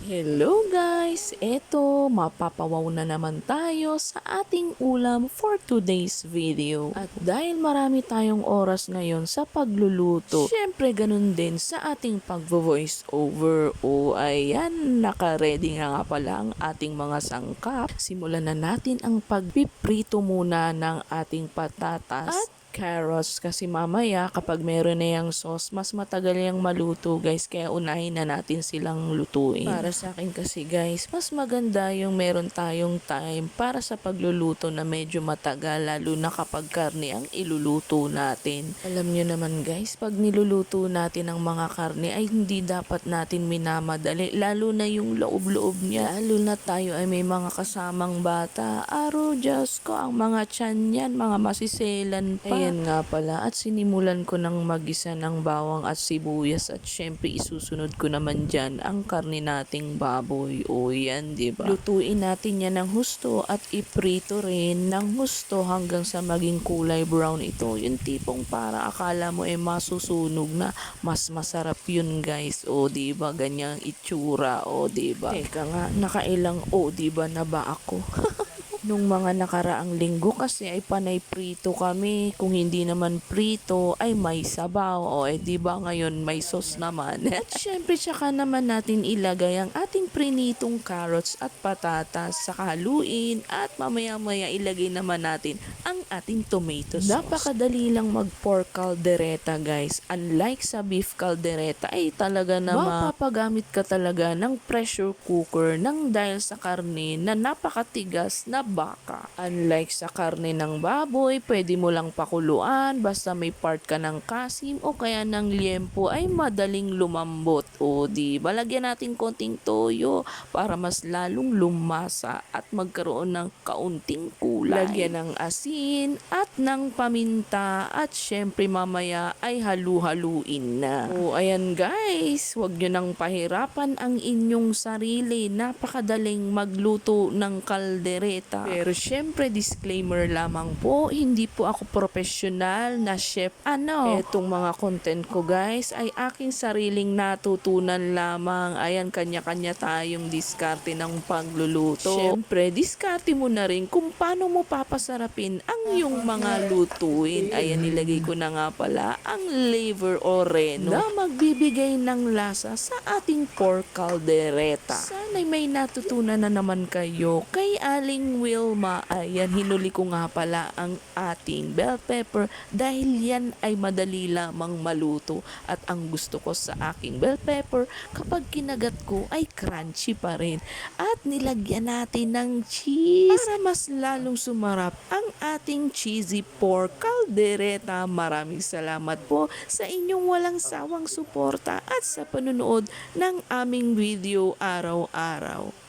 Hello guys! Eto, mapapawaw na naman tayo sa ating ulam for today's video. At dahil marami tayong oras ngayon sa pagluluto, syempre ganun din sa ating pagvo-voice over. O ayan, naka-ready nga pala ang ating mga sangkap. Simulan na natin ang pagpiprito muna ng ating patatas at carrots kasi mamaya kapag meron na yung sauce, mas matagal yung maluto guys, kaya unahin na natin silang lutuin. Para sa akin kasi guys, mas maganda yung meron tayong time para sa pagluluto na medyo matagal, lalo na kapag karne ang iluluto natin. Alam nyo naman guys, pag niluluto natin ang mga karne ay hindi dapat natin minamadali, lalo na yung loob-loob niya. Lalo na tayo ay may mga kasamang bata, Diyos ko, ang mga tiyan yan, mga masiselan pa. Ayan nga pala, at sinimulan ko ng magisa ng bawang at sibuyas, at syempre isusunod ko naman dyan ang karne nating baboy. O yan, diba? Lutuin natin yan ng husto at iprito rin ng husto hanggang sa maging kulay brown ito. Yung tipong para akala mo masusunog na, mas masarap yun guys. O diba, ganyang itsura. O diba? Teka nga, nakailang diba na ba ako? Nung mga nakaraang linggo kasi ay panay prito kami. Kung hindi naman prito ay may sabaw. O diba ngayon may sauce naman. At syempre tsaka naman natin ilagay ang ating prinitong carrots at patatas sa haluin. At mamaya-maya ilagay naman natin ang ating tomato sauce. Napakadali lang mag pork caldereta guys. Unlike sa beef caldereta ay talaga naman mapapagamit ka talaga ng pressure cooker nang dahil sa karne na napakatigas na baka. Unlike sa karne ng baboy, pwede mo lang pakuluan basta may part ka ng kasim o kaya ng liempo ay madaling lumambot. O di balagyan natin konting toyo para mas lalong lumasa at magkaroon ng kaunting kulay. Lagyan ng asin at ng paminta at syempre mamaya ay halu-haluin na. O ayan guys, huwag nyo nang pahirapan ang inyong sarili. Napakadaling magluto ng kaldereta. Pero syempre disclaimer lamang po, hindi po ako professional na chef. Etong mga content ko guys ay aking sariling natutunan lamang. Ayan, kanya-kanya tayong diskarte ng pagluluto. Syempre, diskarte mo na rin kung paano mo papasarapin ang iyong mga lutuin. Ayan, nilagay ko na nga pala ang liver o reno na magbibigay ng lasa sa ating pork caldereta. Sana'y may natutunan na naman kayo kay Aling Wilma. Ayan, hinuli ko nga pala ang ating bell pepper dahil yan ay madali lamang maluto. At ang gusto ko sa aking bell pepper, kapag kinagat ko ay crunchy pa rin. At nilagyan natin ng cheese para mas lalong sumarap ang ating cheesy pork caldereta. Maraming salamat po sa inyong walang sawang suporta at sa panunood ng aming video araw-araw.